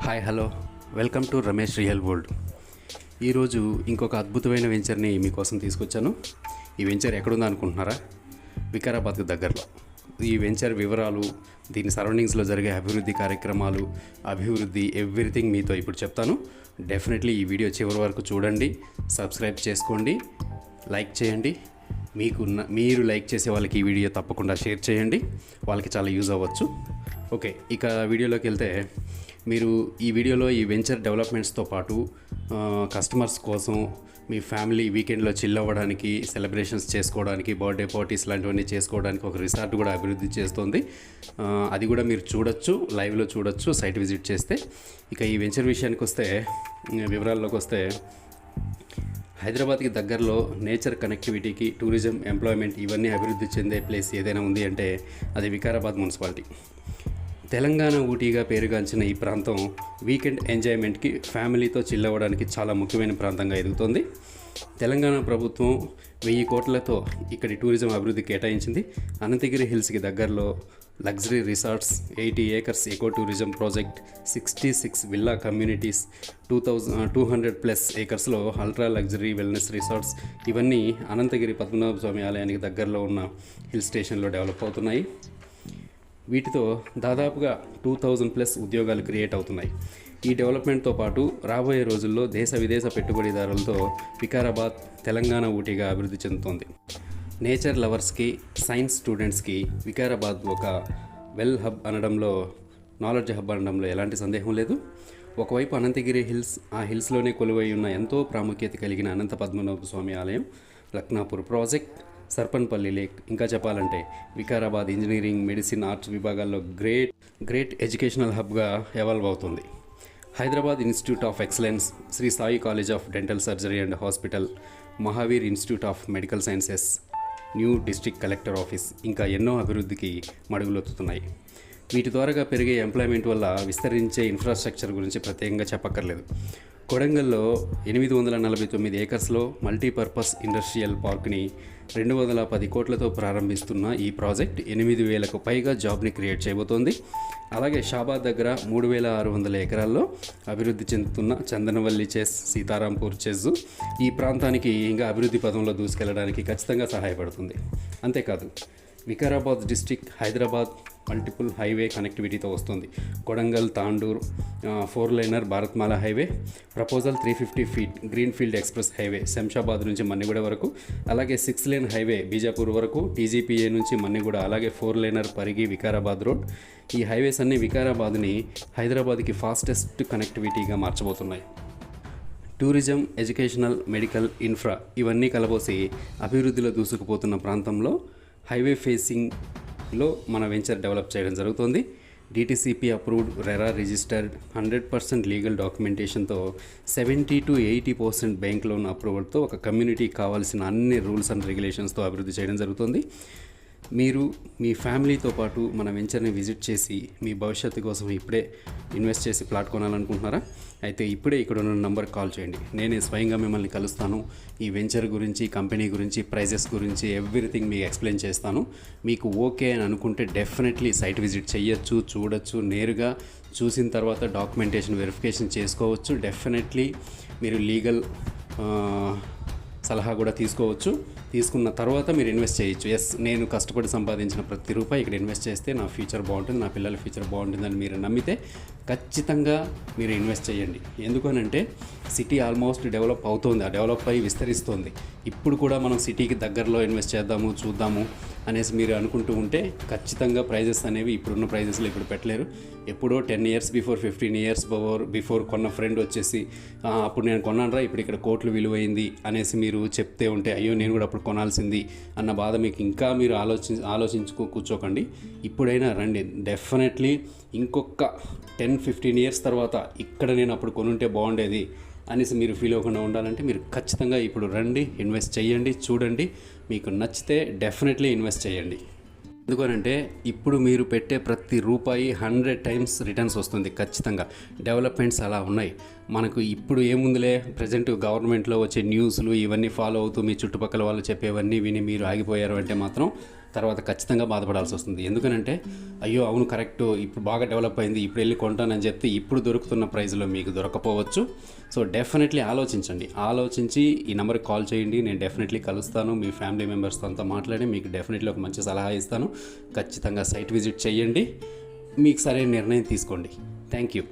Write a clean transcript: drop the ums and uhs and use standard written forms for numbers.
Hi hello welcome to Ramesh real world. ఈరోజు ఇంకొక అద్భుతమైన వెంచర్ని మీకోసం తీసుకొచ్చాను. ఈ వెంచర్ ఎక్కడుందో అనుకుంటున్నారా? వికారాబాద్కు దగ్గరలో. ఈ వెంచర్ వివరాలు, దీని సరౌండింగ్స్లో జరిగే అభివృద్ధి కార్యక్రమాలు, ఎవ్రీథింగ్ మీతో ఇప్పుడు చెప్తాను. డెఫినెట్లీ ఈ వీడియో చివరి వరకు చూడండి, సబ్స్క్రైబ్ చేసుకోండి, లైక్ చేయండి. మీరు లైక్ చేసే వాళ్ళకి ఈ వీడియో తప్పకుండా షేర్ చేయండి, వాళ్ళకి చాలా యూజ్ అవ్వచ్చు. ఓకే, ఇక వీడియోలోకి వెళ్తే, మీరు ఈ వీడియోలో ఈ వెంచర్ డెవలప్మెంట్స్తో పాటు కస్టమర్స్ కోసం మీ ఫ్యామిలీ వీకెండ్లో చిల్ అవ్వడానికి, సెలబ్రేషన్స్ చేసుకోవడానికి, బర్త్డే పార్టీస్ లాంటివన్నీ చేసుకోవడానికి ఒక రిసార్ట్ కూడా అభివృద్ధి చేస్తుంది. అది కూడా మీరు చూడొచ్చు, లైవ్లో చూడొచ్చు సైట్ విజిట్ చేస్తే. ఇక ఈ వెంచర్ విషయానికి వస్తే, వివరాల్లోకి వస్తే, హైదరాబాద్కి దగ్గరలో నేచర్ కనెక్టివిటీకి, టూరిజం, ఎంప్లాయ్మెంట్ ఇవన్నీ అభివృద్ధి చెందే ప్లేస్ ఏదైనా ఉంది అంటే అది వికారాబాద్ మున్సిపాలిటీ. తెలంగాణ ఊటీగా పేరుగాంచిన ఈ ప్రాంతం వీకెండ్ ఎంజాయ్మెంట్కి, ఫ్యామిలీతో చిల్ అవ్వడానికి చాలా ముఖ్యమైన ప్రాంతంగా ఎదుగుతోంది. తెలంగాణ ప్రభుత్వం 1000 కోట్లతో ఇక్కడి టూరిజం అభివృద్ధి కేటాయించింది. అనంతగిరి హిల్స్కి దగ్గరలో luxury resorts, 80 acres eco tourism project, 66 villa communities, 200+ ఏకర్స్లో అల్ట్రా లగ్జరీ వెల్నెస్ రిసార్ట్స్, ఇవన్నీ అనంతగిరి పద్మనాభ స్వామి ఆలయానికి దగ్గరలో ఉన్న హిల్ స్టేషన్లో డెవలప్ అవుతున్నాయి. వీటితో దాదాపుగా 2000+ ఉద్యోగాలు క్రియేట్ అవుతున్నాయి. ఈ డెవలప్మెంట్తో పాటు రాబోయే రోజుల్లో దేశ విదేశ పెట్టుబడిదారులతో వికారాబాద్ తెలంగాణ ఊటీగా అభివృద్ధి చెందుతోంది. నేచర్ లవర్స్కి, సైన్స్ స్టూడెంట్స్కి వికారాబాద్ ఒక నాలెడ్జ్ హబ్ అనడంలో ఎలాంటి సందేహం లేదు. ఒకవైపు అనంతగిరి హిల్స్, ఆ హిల్స్లోనే కొలువై ఉన్న ఎంతో ప్రాముఖ్యత కలిగిన అనంత పద్మనాభ స్వామి ఆలయం, లక్నాపూర్ ప్రాజెక్ట్, సర్పన్పల్లి లేక్, ఇంకా చెప్పాలంటే వికారాబాద్ ఇంజనీరింగ్, మెడిసిన్, ఆర్ట్స్ విభాగాల్లో గ్రేట్ ఎడ్యుకేషనల్ హబ్గా ఎవాల్వ్ అవుతుంది. Hyderabad Institute of Excellence, Shri Sai College of Dental Surgery and Hospital, Mahavir Institute of Medical Sciences, new district collector office, ఇంకా ఎన్నో అభివృద్ధికి మడుగులొత్తుతున్నాయి. వీటి ద్వారా పెరిగే ఎంప్లాయ్మెంట్ వల్ల విస్తరించే ఇన్ఫ్రాస్ట్రక్చర్ గురించి ప్రత్యేకంగా చెప్పక్కర్లేదు. కొడంగల్లో 849 ఏకర్స్లో మల్టీపర్పస్ ఇండస్ట్రియల్ పార్క్ని 210 కోట్లతో ప్రారంభిస్తున్న ఈ ప్రాజెక్ట్ 8000కు పైగా జాబ్ని క్రియేట్ చేయబోతోంది. అలాగే షాబాద్ దగ్గర 3600 ఎకరాల్లో అభివృద్ధి చెందుతున్న చందనవల్లి చెస్, సీతారాంపూర్ చెస్ ఈ ప్రాంతానికి ఇంకా అభివృద్ధి పదంలో దూసుకెళ్లడానికి ఖచ్చితంగా సహాయపడుతుంది. అంతేకాదు, Vikarabad district Hyderabad multiple highway కనెక్టివిటీతో వస్తుంది. Kodangal Tandur 4 liner Bharatmala highway, proposal 350 feet greenfield express highway Shamshabad నుంచి మన్నిగూడ వరకు, అలాగే 6 లేన్ హైవే బీజాపూర్ వరకు, టీజీపీఏ నుంచి మన్నిగూడ, అలాగే 4 లైనర్ పరిగి వికారాబాద్ రోడ్. ఈ హైవేస్ అన్నీ వికారాబాద్ని హైదరాబాద్కి ఫాస్టెస్ట్ కనెక్టివిటీగా మార్చబోతున్నాయి. టూరిజం, ఎడ్యుకేషనల్, మెడికల్, ఇన్ఫ్రా ఇవన్నీ కలబోసి అభివృద్ధిలో దూసుకుపోతున్న ప్రాంతంలో హైవే ఫేసింగ్లో మన వెంచర్ డెవలప్ చేయడం జరుగుతుంది. DTCP approved, RERA registered, 100% legal డాక్యుమెంటేషన్తో, 70 to 80% బ్యాంక్ లోన్ అప్రూవల్తో ఒక కమ్యూనిటీకి కావాల్సిన అన్ని రూల్స్ అండ్ రెగ్యులేషన్స్తో అభివృద్ధి చేయడం జరుగుతుంది. మీరు మీ ఫ్యామిలీతో పాటు మన వెంచర్ని విజిట్ చేసి మీ భవిష్యత్తు కోసం ఇప్పుడే ఇన్వెస్ట్ చేసి ప్లాట్ కొనాలనుకుంటున్నారా? అయితే ఇప్పుడే ఇక్కడ ఉన్న నంబర్కి కాల్ చేయండి. నేనే స్వయంగా మిమ్మల్ని కలుస్తాను. ఈ వెంచర్ గురించి, కంపెనీ గురించి, ప్రైజెస్ గురించి ఎవ్రీథింగ్ మీకు ఎక్స్ప్లెయిన్ చేస్తాను. మీకు ఓకే అని అనుకుంటే డెఫినెట్లీ సైట్ విజిట్ చేయొచ్చు, చూడొచ్చు. నేరుగా చూసిన తర్వాత డాక్యుమెంటేషన్ వెరిఫికేషన్ చేసుకోవచ్చు. డెఫినెట్లీ మీరు లీగల్ సలహా కూడా తీసుకోవచ్చు. తీసుకున్న తర్వాత మీరు ఇన్వెస్ట్ చేయొచ్చు. నేను కష్టపడి సంపాదించిన ప్రతి రూపాయి ఇక్కడ ఇన్వెస్ట్ చేస్తే నా ఫ్యూచర్ బాగుంటుంది, నా పిల్లల ఫ్యూచర్ బాగుంటుందని మీరు నమ్మితే ఖచ్చితంగా మీరు ఇన్వెస్ట్ చేయండి. ఎందుకనంటే సిటీ ఆల్మోస్ట్ డెవలప్ అవుతుంది, ఆ డెవలప్ అయ్యి విస్తరిస్తుంది. ఇప్పుడు కూడా మనం సిటీకి దగ్గరలో ఇన్వెస్ట్ చేద్దాము, చూద్దాము అనేసి మీరు అనుకుంటూ ఉంటే ఖచ్చితంగా ప్రైజెస్ అనేవి ఇప్పుడున్న ప్రైజెస్లో ఇప్పుడు పెట్టలేరు. ఎప్పుడో 10 years బిఫోర్, 15 years బిఫోర్ కొన్న ఫ్రెండ్ వచ్చేసి అప్పుడు నేను కొన్నాను రా, ఇప్పుడు ఇక్కడ కోట్లు విలువైంది అనేసి మీరు చెప్తే ఉంటే, అయ్యో నేను కూడా అప్పుడు కొనాల్సింది అన్న బాధ మీకు ఇంకా మీరు కూర్చోకండి. ఇప్పుడైనా రండి. డెఫినెట్లీ ఇంకొక 10-15 years తర్వాత ఇక్కడ నేను అప్పుడు కొనుంటే బాగుండేది అనేసి మీరు ఫీల్ అవ్వకుండా ఉండాలంటే మీరు ఖచ్చితంగా ఇప్పుడు రండి, ఇన్వెస్ట్ చేయండి, చూడండి. మీకు నచ్చితే డెఫినెట్లీ ఇన్వెస్ట్ చేయండి. ఎందుకనంటే ఇప్పుడు మీరు పెట్టే ప్రతి రూపాయి 100 times రిటర్న్స్ వస్తుంది ఖచ్చితంగా. డెవలప్మెంట్స్ అలా ఉన్నాయి. మనకు ఇప్పుడు ఏముందిలే, ప్రజెంట్ గవర్నమెంట్లో వచ్చే న్యూస్లు ఇవన్నీ ఫాలో అవుతూ మీ చుట్టుపక్కల వాళ్ళు చెప్పేవన్నీ విని మీరు ఆగిపోయారు అంటే మాత్రం తర్వాత ఖచ్చితంగా బాధపడాల్సి వస్తుంది. ఎందుకనంటే అయ్యో అవును కరెక్ట్, ఇప్పుడు బాగా డెవలప్ అయింది, ఇప్పుడు వెళ్ళి కొంటానని చెప్తే ఇప్పుడు దొరుకుతున్న ప్రైస్లో మీకు దొరకపోవచ్చు. సో డెఫినెట్లీ ఆలోచించండి, ఆలోచించి ఈ నెంబర్కి కాల్ చేయండి. నేను డెఫినెట్లీ కలుస్తాను, మీ ఫ్యామిలీ మెంబర్స్తో అంతా మాట్లాడి మీకు డెఫినెట్లీ ఒక మంచి సలహా ఇస్తాను. ఖచ్చితంగా సైట్ విజిట్ చేయండి, మీకు సరైన నిర్ణయం తీసుకోండి. Thank you.